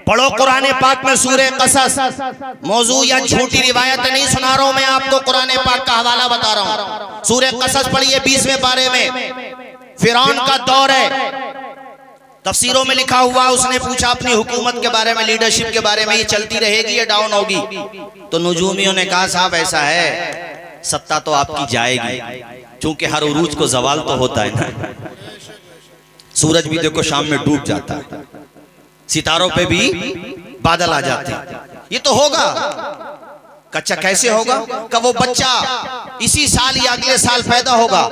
पढ़ो कुरान पाक में सूरह कसस, मौजू या झूठी रिवायत नहीं सुना रहा हूं मैं आपको, कुरान पाक का हवाला बता रहा हूं। सूरह कसस पढ़िए 20वें पारे में, फिरौन का दौर है, तफसीरों में लिखा हुआ, उसने पूछा अपनी हुकूमत के बारे में, लीडरशिप के बारे में, ये चलती रहेगी या डाउन होगी? तो नुजूमियों ने कहा साहब ऐसा है, सत्ता तो आपकी जाएगी, क्योंकि हर उरूज को जवाल तो होता है ना। सूरज भी देखो शाम में डूब जाता है, सितारों पे भी बादल आ जाते हैं, ये तो होगा। कच्चा कैसे होगा? का वो बच्चा इसी साल या अगले साल पैदा होगा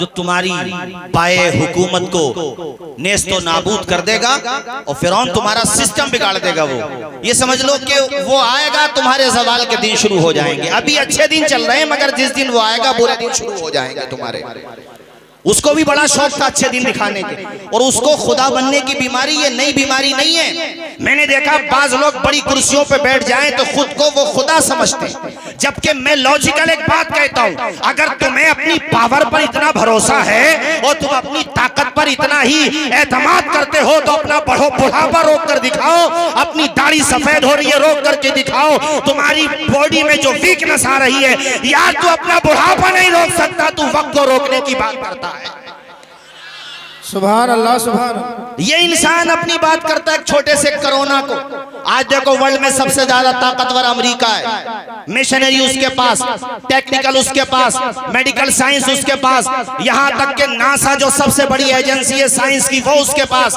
जो तुम्हारी पाए हुकूमत को नेस्तो नाबूद कर देगा, और फिरौन तुम्हारा सिस्टम बिगाड़ देगा। वो ये समझ लो कि वो आएगा, तुम्हारे जवाल के दिन शुरू हो जाएंगे। अभी अच्छे दिन चल रहे हैं, मगर जिस दिन वो आएगा बुरे दिन शुरू हो जाएंगे तुम्हारे। उसको भी बड़ा शौक था अच्छे दिन दिखाने के, और उसको खुदा बनने की बीमारी, ये नई बीमारी नहीं है। मैंने देखा बाज लोग बड़ी कुर्सियों पे बैठ जाएं तो खुद को वो खुदा समझते हैं, जबकि मैं लॉजिकल एक बात कहता हूं, अगर तुम्हें अपनी पावर पर इतना भरोसा है और तुम अपनी ताकत पर इतना ही एतमाद करते हो, तो अपना बुढ़ापा रोक कर दिखाओ, अपनी दाढ़ी सफेद हो रही है रोक करके दिखाओ, तुम्हारी बॉडी में जो वीकनेस आ रही है, यार तू अपना बुढ़ापा नहीं रोक सकता, तू वक्त को रोकने की बात करता है। सुभान अल्लाह, सुभान। ये इंसान अपनी बात करता है छोटे से कोरोना को। आज देखो वर्ल्ड में सबसे ज्यादा ताकतवर अमेरिका है, मिशनरी उसके पास, टेक्निकल उसके पास, मेडिकल साइंस उसके पास, यहाँ तक के नासा जो सबसे बड़ी एजेंसी है साइंस की वो उसके पास,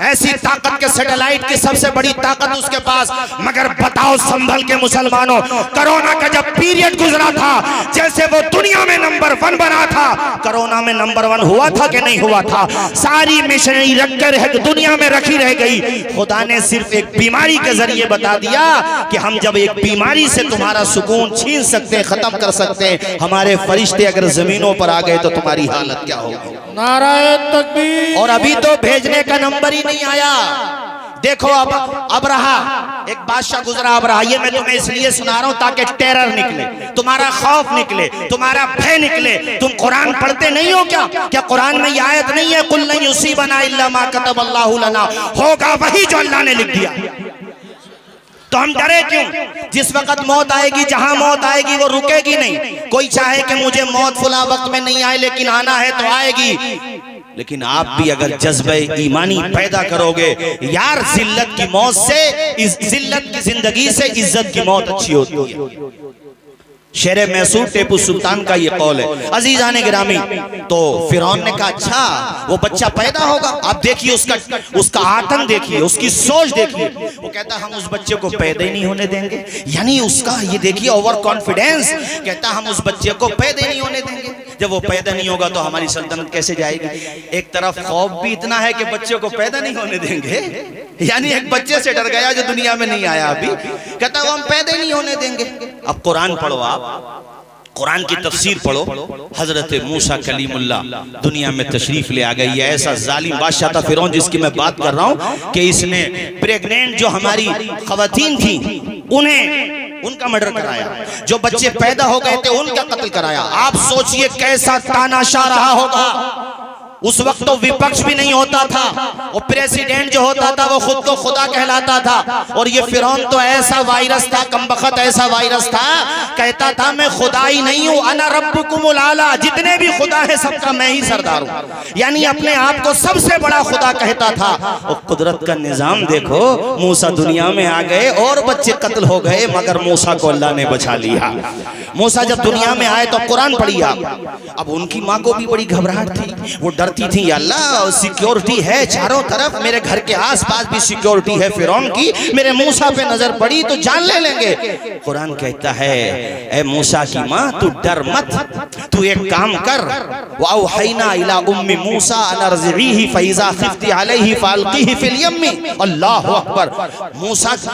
ऐसी ताकत के सैटेलाइट की सबसे बड़ी ताकत उसके पास। मगर बताओ संभल के मुसलमानों, कोरोना का जब पीरियड गुजरा था, जैसे वो दुनिया में नंबर 1 बना था, कोरोना में नंबर 1 हुआ था कि नहीं हुआ था? सारी मिशनरी रखकर दुनिया में रखी रह गई। खुदा ने सिर्फ एक बीमारी के जरिए बता दिया कि हम जब एक बीमारी से तुम्हारा सुकून छीन सकते हैं, खत्म कर सकते हैं, हमारे फरिश्ते अगर जमीनों पर आ गए तो तुम्हारी हालत क्या होगी? नाराए तकबीर। और अभी तो भेजने का नंबर ही नहीं आया। देखो अब रहा एक बादशाह गुजरा, अब रहा। ये मैं तुम्हें इसलिए सुना रहा हूं ताकि टेरर निकले, तुम्हारा खौफ निकले, तुम्हारा भय निकले। तुम कुरान पढ़ते नहीं हो क्या? क्या कुरान में ये आयत नहीं है, कुल लन युसीबना इल्ला मा कतबल्लाहु लना? होगा वही जो अल्लाह ने लिख दिया। तो हम डरे क्यों? जिस वक्त मौत आएगी, जहां मौत आएगी वो रुकेगी नहीं। कोई चाहे कि मुझे मौत फुला वक्त में नहीं आए, लेकिन आना है तो आएगी। लेकिन आप भी अगर जज्बे ईमानी पैदा करोगे, यार जिल्लत की मौत से, जिल्लत की जिंदगी से इज्जत की मौत अच्छी होती है। शेर मैसूर टेपू सुल्तान का ये कौल है। अजीजान गिरामी, तो फिरौन ने कहा अच्छा वो बच्चा पैदा होगा, आप देखिए उसका आतंक देखिए, उसकी सोच देखिए। वो कहता हम उस बच्चे को पैदा ही नहीं होने देंगे, यानी उसका ये देखिए ओवर कॉन्फिडेंस। कहता हम उस बच्चे को पैदा ही नहीं होने देंगे, जब वो पैदा नहीं होगा तो हमारी सल्तनत कैसे जाएगी? एक तरफ खौफ भी इतना है कि बच्चे को पैदा नहीं होने देंगे, यानी एक बच्चे से डर गया जो दुनिया में नहीं आया अभी। कहता वो हम पैदा ही नहीं होने देंगे। अब कुरान पढ़ो, आप कुरान की तफसीर पढ़ो। हजरत मूसा कलीमुल्लाह दुनिया में तशरीफ ले आ गई है। ऐसा जालिम बादशाह था फिरौन, जिसकी मैं बात कर रहा हूं कि इसने प्रेग्नेंट जो हमारी खवातीन थी उनका मर्डर कराया, जो बच्चे पैदा हो गए थे उनका कत्ल कराया। आप सोचिए कैसा तानाशाह रहा होगा। उस वक्त तो विपक्ष भी नहीं होता था, और प्रेसिडेंट जो होता था वो खुद को खुदा कहलाता था। और ये फिरौन तो ऐसा वायरस था, कमबख्त ऐसा वायरस था, कहता था मैं खुदा ही नहीं हूं, अना रब्बुकुमुल आला, जितने भी खुदा है सबका मैं ही सरदार हूं, यानी अपने आप को सबसे बड़ा खुदा कहता था। और कुदरत का निजाम देखो, मूसा दुनिया में आ गए और बच्चे कत्ल हो गए, मगर मूसा को अल्लाह ने बचा लिया। मूसा जब दुनिया में आए तो कुरान पढ़िए आप। अब उनकी माँ को भी बड़ी घबराहट थी, वो डरती थी अल्लाह सिक्योरिटी है चारों तरफ, मेरे घर के आसपास भी सिक्योरिटी है फिरौन की, मेरे मूसा पे नजर पड़ी तो जान ले लेंगे। कुरान कहता है ए मूसा की माँ तू डर मत, तू एक काम कर, वअवहैना इला उम्मी मूसा अन अर्ज़िही फइज़ा खिफ्ती अलैहि फअल्क़ीही फिल यम्मी। अल्लाहु अकबर।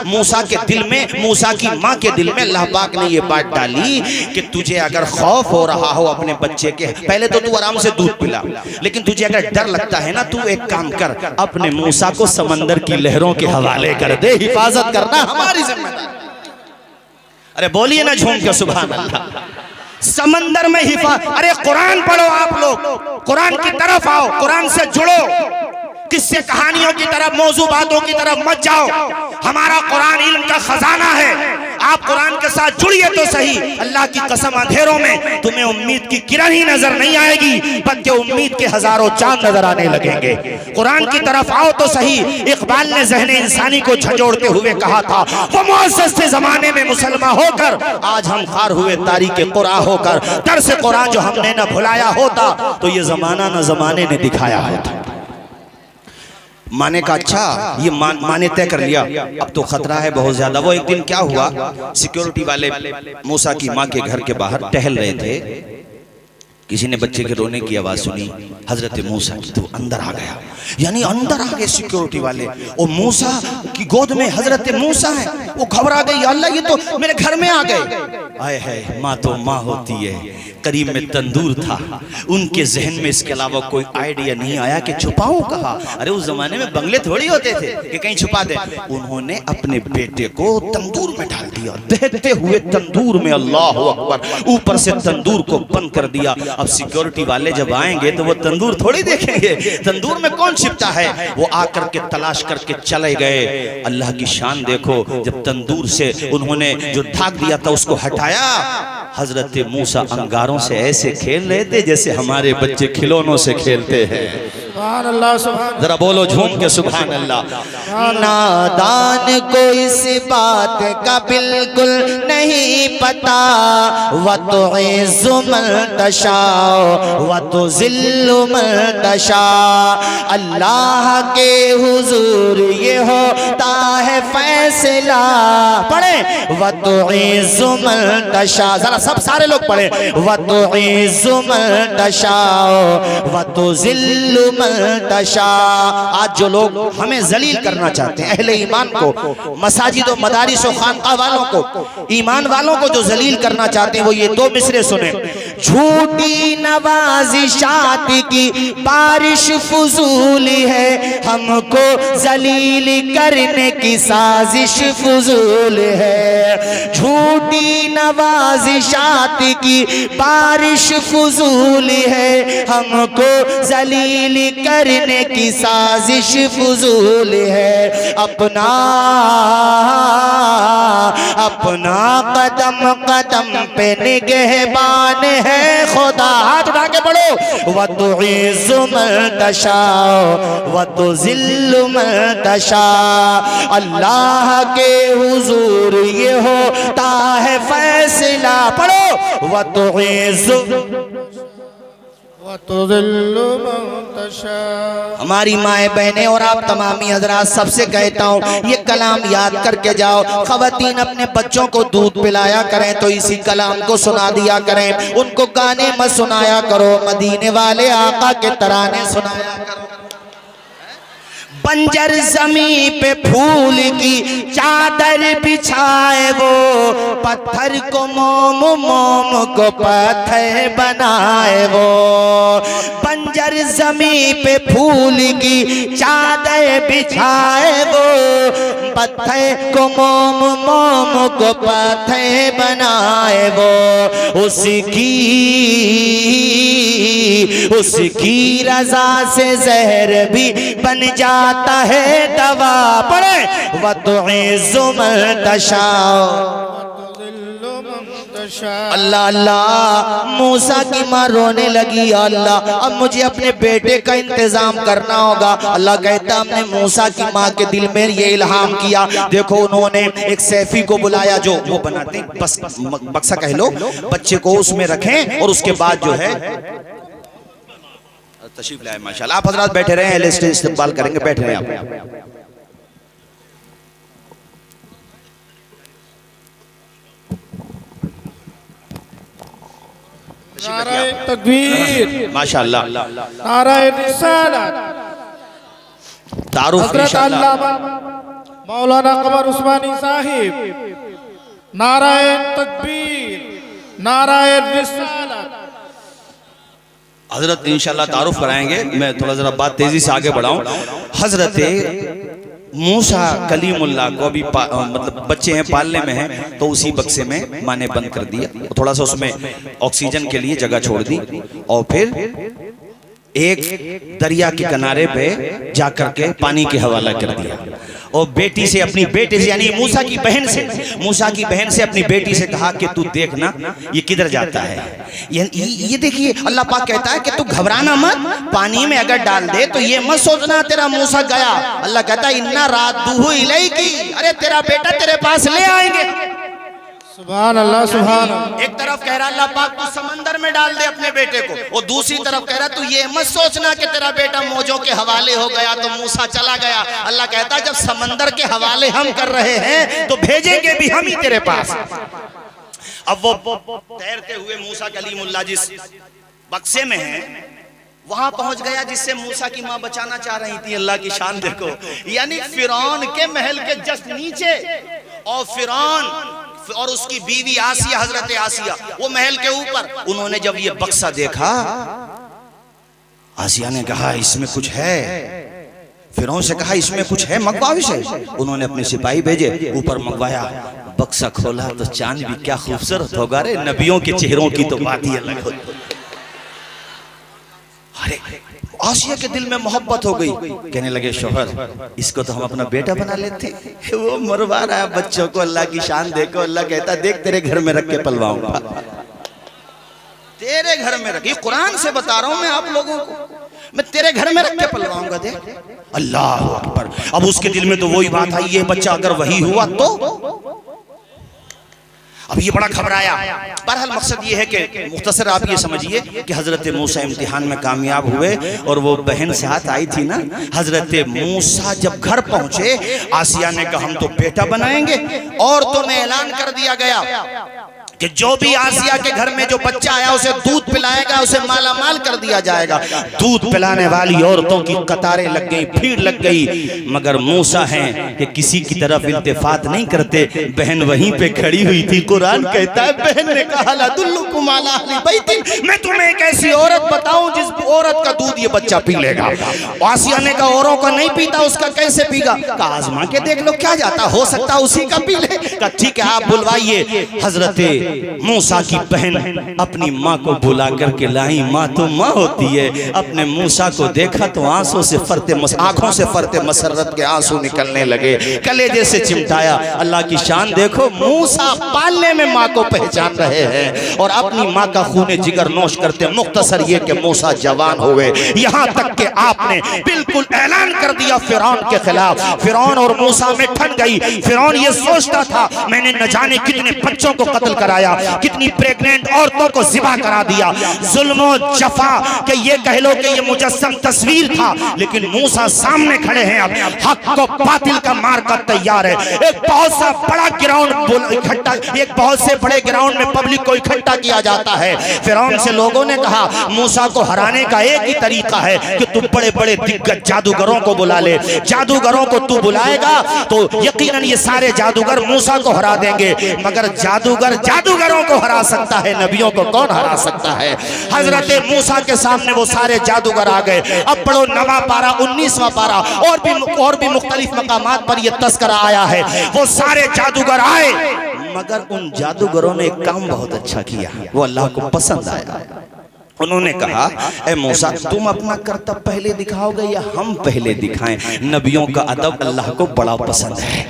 मूसा के दिल में, मूसा की माँ के दिल में अल्लाह पाक ने ये बात डाली कि तुझे अगर खौफ हो रहा हो अपने बच्चे के, पहले तो तू आराम से दूध पिला, लेकिन तुझे अगर डर लगता है ना, तू एक काम कर, अपने मूसा को समंदर की लहरों के हवाले कर दे, हिफाजत करना हमारी जिम्मेदारी। अरे बोलिए ना झूम के सुभान अल्लाह। समंदर में अरे कुरान पढ़ो आप लोग, कुरान की तरफ आओ, कुरान से जुड़ो। किस्से कहानियों की तरफ, मौजू बातों की तरफ मत जाओ। हमारा कुरान इल्म का खजाना है। आप कुरान के साथ जुड़िए तो सही। अल्लाह की कसम, अंधेरों में तुम्हें उम्मीद की किरण ही नजर नहीं आएगी, बल्कि उम्मीद के हजारों चांद नजर आने लगेंगे। कुरान की तरफ आओ तो सही। इकबाल ने ज़हने इंसानी को झंझोड़ते हुए कहा था, वो मुअज़्ज़ज़ थे जमाने में मुसलमान होकर, आज हम खार हुए तारीके कुरान होकर। दर्स कुरान जो हमने न भुलाया होता, तो ये जमाना न जमाने ने दिखाया होता। माने का अच्छा, ये माने तय कर लिया, अब तो खतरा है बहुत ज्यादा। वो एक दिन क्या हुआ, सिक्योरिटी वाले मूसा की माँ के घर के बाहर टहल रहे थे। किसी ने बच्चे के रोने की आवाज सुनी, हजरत मूसा की, तो अंदर आ गया। यानी अंदर आ गए सिक्योरिटी वाले, और मूसा की गोद में हजरत मूसा है। वो घबरा गई, अल्लाह ये तो मेरे घर में आ गए। आए है, माँ तो माँ होती है। करीब में तंदूर था, उनके जहन में इसके अलावा कोई आइडिया नहीं आया कि छुपाऊं कहाँ। अरे उस जमाने में बंगले थोड़ी होते थे कि कहीं छुपा दे। उन्होंने अपने बेटे को तंदूर में डाल दिया, दहते हुए तंदूर में, अल्लाह अकबर, ऊपर से तंदूर को बंद कर दिया। अब सिक्योरिटी वाले जब आएंगे तो वो तंदूर थोड़ी देखेंगे, तंदूर में कौन छिपता है। वो आकर के तलाश करके चले गए। अल्लाह की शान देखो, जब तंदूर से उन्होंने जो ढक दिया था उसको हटाया, हजरत मूसा अंगारों से ऐसे खेल रहे थे जैसे हमारे बच्चे खिलौनों से खेलते हैं। सुभान अल्लाह, सुभान। जरा बोलो झूम के सुभान अल्लाह। नादान को इस बात का बिल्कुल नहीं पता, व तो इज़्ज़ु मन तशा व तो ज़िल्लु मन तशा। अल्लाह के हुजूर ये होता है फैसला। पढ़े, व तो इज़्ज़ु मन तशा, जरा सब सारे लोग पढ़े, व तो इज़्ज़ु मन तशा व तो ज़िल्लु तशा। आज जो लोग हमें जलील करना चाहते हैं, अहले ईमान को, मसाजिद और मदारिस और खानका वालों को, ईमान वालों को जो जलील करना चाहते हैं, वो ये दो मिसरे सुने। झूठी नवाजिशात की बारिश फुजूल है, हमको जलील करने की साजिश फुजूल है। झूठी नवाजिशात की बारिश फुजूल है, हमको जलील करने की साजिश फुजूल है। अपना अपना कदम कदम पे निगहबान है खुदा। हाथ उठा के पढ़ो, व तो इज़्ज़ु मन तशा व तो ज़िल्लु मन तशा। अल्लाह के हुजूर ये होता है फैसला। पढ़ो, व तो इज़्ज़ु हमारी माए बहनें और आप तमामी हजरात सबसे कहता हूँ, ये कलाम याद करके जाओ। खवातीन अपने बच्चों को दूध पिलाया करें तो इसी कलाम को सुना दिया करें, उनको गाने मत सुनाया करो, मदीने वाले आका के तराने सुनाया करो। बंजर जमी पे फूल की चादर बिछाए, वो पत्थर को मोम, मोम को पत्थर बनाए। वो बंजर जमी पे फूल की चादर बिछाए, वो पत्थर को मोम, मोम को पत्थर बनाए। वो उसकी रजा से जहर भी बन जाता है दवा। पढ़े, व तो इज़्ज़ु मन तशा। अल्लाह अल्लाह, मूसा की माँ रोने लगी, अल्लाह अब मुझे अपने बेटे का इंतजाम करना होगा। अल्लाह कहता, हमने मूसा की माँ के दिल में ये इल्हाम किया। देखो उन्होंने एक सैफी को बुलाया, जो वो बनाते हैं बस बक्सा कह लो, बच्चे को उसमें रखें और उसके बाद जो है तशरीफ लाए। माशाल्लाह, आप हजरात बैठे रहे हैं, स्टेज इस्तेमाल करेंगे, बैठे रहे आप। नाराए तकबीर, माशाल्लाह, नाराए रिसालत। तारुफ इंशाअल्लाह मौलाना कमर उस्मानी साहिब, नाराए तकबीर, नाराए रिसालत। हजरत इंशाल्लाह तारुफ कराएंगे। मैं थोड़ा जरा बात तेजी से आगे बढ़ाऊं। हजरत मूसा कलीमुल्लाह को अभी मतलब बच्चे हैं, पालने में हैं, तो उसी बक्से में माँ ने बंद कर दिया, थोड़ा सा उसमें ऑक्सीजन के लिए जगह छोड़ दी, और फिर एक दरिया के किनारे पे जाकर के पानी के हवाला कर दिया और बेटी से, अपनी बेटे से, यानी मूसा की बहन से अपनी बेटी से कहा कि तू देखना ये किधर जाता है। ये देखिए अल्लाह पाक कहता है कि तू घबराना मत, पानी में अगर डाल दे तो ये मत सोचना तेरा मूसा गया। अल्लाह कहता है इन्ना रादुहु इलैकी, अरे तेरा बेटा तेरे पास ले आएंगे। सुभान अल्लाह, सुभान अल्लाह। एक तरफ कह रहा अल्लाह पाक तू समंदर में डाल दे अपने बेटे को, और दूसरी तरफ कह रहा तू ये मत सोचना कि तेरा बेटा मौजों के हवाले हो गया तो मूसा चला गया। अल्लाह कहता जब समंदर के हवाले हम कर रहे हैं तो भेजेंगे भी हम ही तेरे पास। अब वो तैरते हुए मूसा कलीमुल्लाह जिस बक्से में है वहां पहुंच गया जिससे मूसा की मां बचाना चाह रही थी। अल्लाह की शान देखो, यानी फिरौन के महल के जस्ट नीचे, और फिरौन और उसकी बीवी आसिया, हजरत आसिया वो महल के ऊपर। उन्होंने जब ये बक्सा देखा, आसिया ने कहा इसमें कुछ है, फिरौन से कहा इसमें कुछ है, मंगवाओ इसे। उन्होंने अपने सिपाही भेजे, ऊपर मंगवाया, बक्सा खोला तो चांद भी क्या खूबसूरत होगा रे, नबियों के चेहरों की तो बात ही अलग होती। अरे आसिया के दिल में मोहब्बत हो गई, कहने लगे शोहर इसको तो हम अपना बेटा बना लेते। वो मरवा रहा है बच्चों को, अल्लाह की शान देखो। अल्लाह कहता देख तेरे घर में रख के पलवाऊंगा, तेरे घर में रख, ये कुरान से बता रहा हूं मैं आप लोगों को, मैं तेरे घर में रख के पलवाऊंगा। देख अल्लाह अकबर। अब उसके दिल में तो वही बात आई, ये बच्चा अगर वही हुआ तो। अब ये बड़ा घबराया। बहरहाल मकसद ये है कि मुख्तसर आप ये समझिए कि हजरत मूसा इम्तिहान में कामयाब हुए और वो बहन साथ आई थी ना। हजरत मूसा जब घर पहुंचे, आसिया ने कहा हम तो बेटा बनाएंगे, और तो में ऐलान कर दिया गया कि जो भी आसिया के घर में जो बच्चा आया उसे दूध पिलाएगा, उसे माला माल कर दिया जाएगा। दूध पिलाने वाली औरतों की कतारें लग गई, भीड़ लग गई, मगर मूसा हैं कि किसी की तरफ इल्तिफात नहीं करते। बहन वहीं पे खड़ी हुई थी। कुरान कहता है बहन ने कहा लदुल्लुकुम अला अहली बैतिन, मैं तुम्हें एक ऐसी औरत बताऊं जिस औरत का दूध ये बच्चा पी लेगा। आसिया ने कहा औरों का नहीं पीता, उसका कैसे पीगा? कहा आजमा के देख लो क्या जाता, हो सकता उसी का पी ले। कहा ठीक है आप बुलवाइए। हजरत मूसा की बहन अपनी माँ को बुला करके लाई। माँ तो माँ होती है। अपने मूसा को देखा तो आंसू से आंखों से फरते मसरत के आंसू निकलने लगे, कलेजे से चिमटाया। अल्लाह की शान देखो, मूसा पालने में माँ को पहचान रहे हैं और अपनी माँ का खूने जिगर नोश करते। मुख्तसर ये कि मूसा जवान हो गए, यहाँ तक कि आपने बिल्कुल ऐलान कर दिया फिरौन के खिलाफ। फिरौन और मूसा में ठन गई। फिरौन ये सोचता था मैंने न जाने कितने बच्चों को कत्ल कराया, कितनी प्रेग्नेंट औरतों को ज़िबा करा दिया। जुल्म और जफा के ये कह लो कि ये मुजस्सम तस्वीर था, लेकिन मूसा सामने खड़े हैं। अब हक को बातिल का मार कर तैयार है। एक बहुत सा बड़ा ग्राउंड इकट्ठा, एक बहुत से बड़े ग्राउंड में पब्लिक को इकट्ठा किया जाता है। फिरौन से लोगों ने कहा मूसा को हराने का एक ही तरीका है कि तू बड़े बड़े दिग्गज जादूगरों को बुला ले। जादूगरों को तू बुलाएगा तो यकीनन ये सारे जादूगर मूसा को हरा देंगे। मगर जादूगर जादूगरों को हरा सकता है, नबियों को कौन हरा सकता है? हजरत मूसा के सामने वो सारे जादूगर आ गए। अब पढ़ो 9वां पारा 19वां पारा और भी मुख्तलिफ मकामात पर यह तस्करा आया है। वो सारे जादूगर आए, मगर उन जादूगरों ने एक काम बहुत अच्छा किया, वो अल्लाह को पसंद आया। उन्होंने कहा ए मूसा तुम अपना करतब पहले दिखाओगे या हम पहले दिखाएं? नबियों का अदब अल्लाह को बड़ा पसंद है।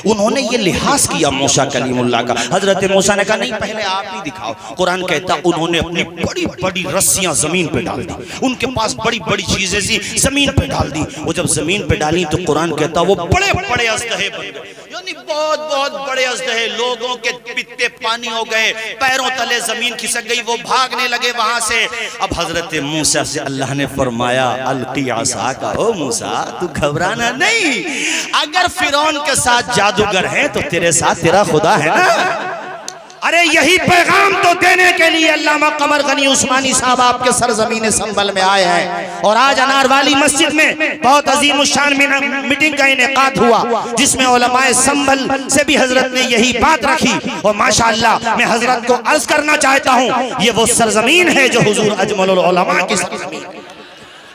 उन्होंने ये लिहाज किया मूसा कलीमुल्लाह का। हजरत मूसा ने कहा नहीं पहले आप ही दिखाओ। कुरान कहता उन्होंने अपनी बड़ी बड़ी रस्सियां जमीन पे डाल दी। उनके पास बड़ी बड़ी चीजें सी जमीन पे डाल दी। वो जब जमीन पे डाली तो कुरान कहता वो बड़े बड़े अजदहे बन गए, यानी बहुत बहुत बड़े अजदहे। लोगों के पित्ते पानी हो गए, पैरों तले जमीन खिसक गई, वो भागने लगे वहां से। अब हजरत मूसा से अल्लाह ने फरमाया अलकी आसा का, ओ मूसा तू घबराना नहीं, अगर फिरौन के साथ जादूगर है तो तेरे साथ तेरा खुदा है ना। अरे यही पैगाम तो देने के लिए अल्लामा कमर गनी उस्मानी साहब आपके सरजमीन संभल में आए हैं। और आज अनारवाली मस्जिद में बहुत अजीम शान मीटिंग का इनेकाद हुआ, जिसमें उलमाए संभल से भी हजरत ने यही बात रखी। और माशाअल्लाह मैं हजरत को अर्ज करना चाहता हूँ, ये वो सरजमीन है जो हुजूर अजमल उलमा की सरजमीन,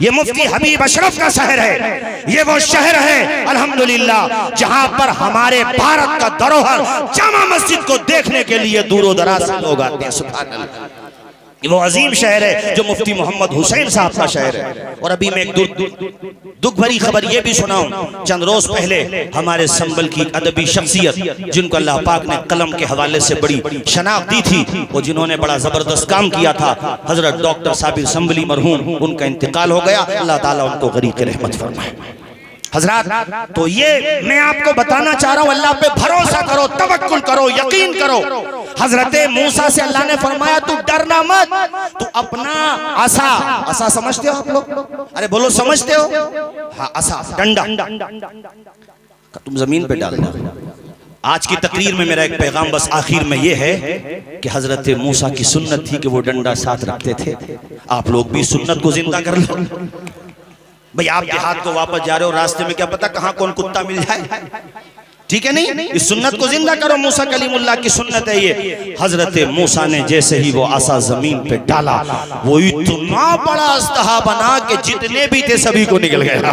ये मुफ्ती हबीब अशरफ का शहर है। ये वो शहर है अल्हम्दुलिल्लाह जहां पर हमारे भारत का धरोहर जामा मस्जिद को देखने के लिए दूरों दराज से लोग आते हैं। सुभान अल्लाह। वो अजीम शहर है जो मुफ्ती मोहम्मद हुसैन साहब का शहर है। और अभी मैं एक दुख भरी खबर ये भी सुनाऊं, चंद रोज पहले हमारे संबल की अदबी शख्सियत जिनको अल्लाह पाक ने कलम के हवाले से बड़ी शनाख्त दी थी, वो जिन्होंने बड़ा जबरदस्त काम किया था, हजरत डॉक्टर साबिर संबली मरहूम, उनका इंतकाल हो गया। अल्लाह ताला उनको गरीक रहमत फरमाए। हजरत, तो ये मैं आपको बताना चाह रहा हूं, अल्लाह पे भरोसा करो, तवक्कुल करो, यकीन करो। हजरत मूसा से अल्लाह ने फरमाया तू डरना मत, तू अपना आसा समझते हो आप लोग? अरे बोलो समझते हो? हाँ, आसा, डंडा तुम जमीन पे डालना। आज की तकरीर में मेरा एक पैगाम बस आखिर में ये है कि हजरत मूसा की सुन्नत थी कि वो डंडा साथ रखते थे। आप लोग भी सुन्नत को जिंदा कर लो। भाई आप देहात को वापस जा रहे हो, रास्ते में क्या पता कहां कौन कुत्ता मिल जाए, ठीक है नहीं? इस सुन्नत को जिंदा करो। मूसा कलीमुल्लाह की सुन्नत है ये। हजरत मूसा ने जैसे ही वो आसा जमीन पे डाला, वो इतना बड़ा अस्तहा बना कि जितने भी थे सभी को निकल गया।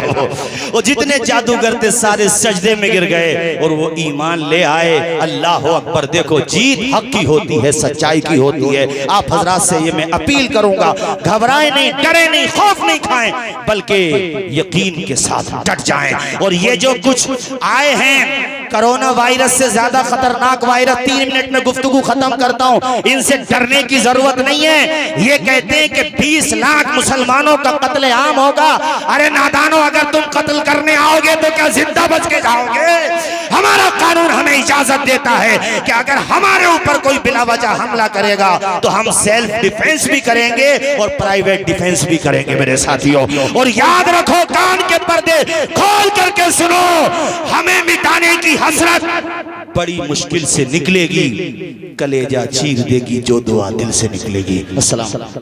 वो जितने जादूगर थे सारे सजदे में गिर गए और वो ईमान ले आए। अल्लाह अकबर। देखो, जीत हक की होती है, सच्चाई की होती है। आप हजरात से ये मैं अपील करूंगा, घबराए नहीं, डरे नहीं, खौफ नहीं खाएं, बल्कि यकीन के साथ डट जाएं। और ये जो कुछ आए हैं कोरोना वायरस से ज्यादा खतरनाक वायरस, 3 मिनट में गुफ्तगू खत्म करता हूं, इनसे डरने की जरूरत नहीं है। ये कहते हैं कि 20 लाख मुसलमानों का कत्ले आम होगा। अरे नादानो, अगर तुम कत्ल करने आओगे तो क्या जिंदा बच के जाओगे? हमारा कानून हमें इजाजत देता है कि अगर हमारे ऊपर कोई बिला वजह हमला करेगा तो हम सेल्फ डिफेंस भी करेंगे और प्राइवेट डिफेंस भी करेंगे मेरे साथियों। और याद रखो, कान के पर्दे खोल करके सुनो, हमें मिटाने की हसरत बड़ी मुश्किल से निकलेगी, कलेजा चीर देगी जो दुआ दिल से निकलेगी। अस्सलाम।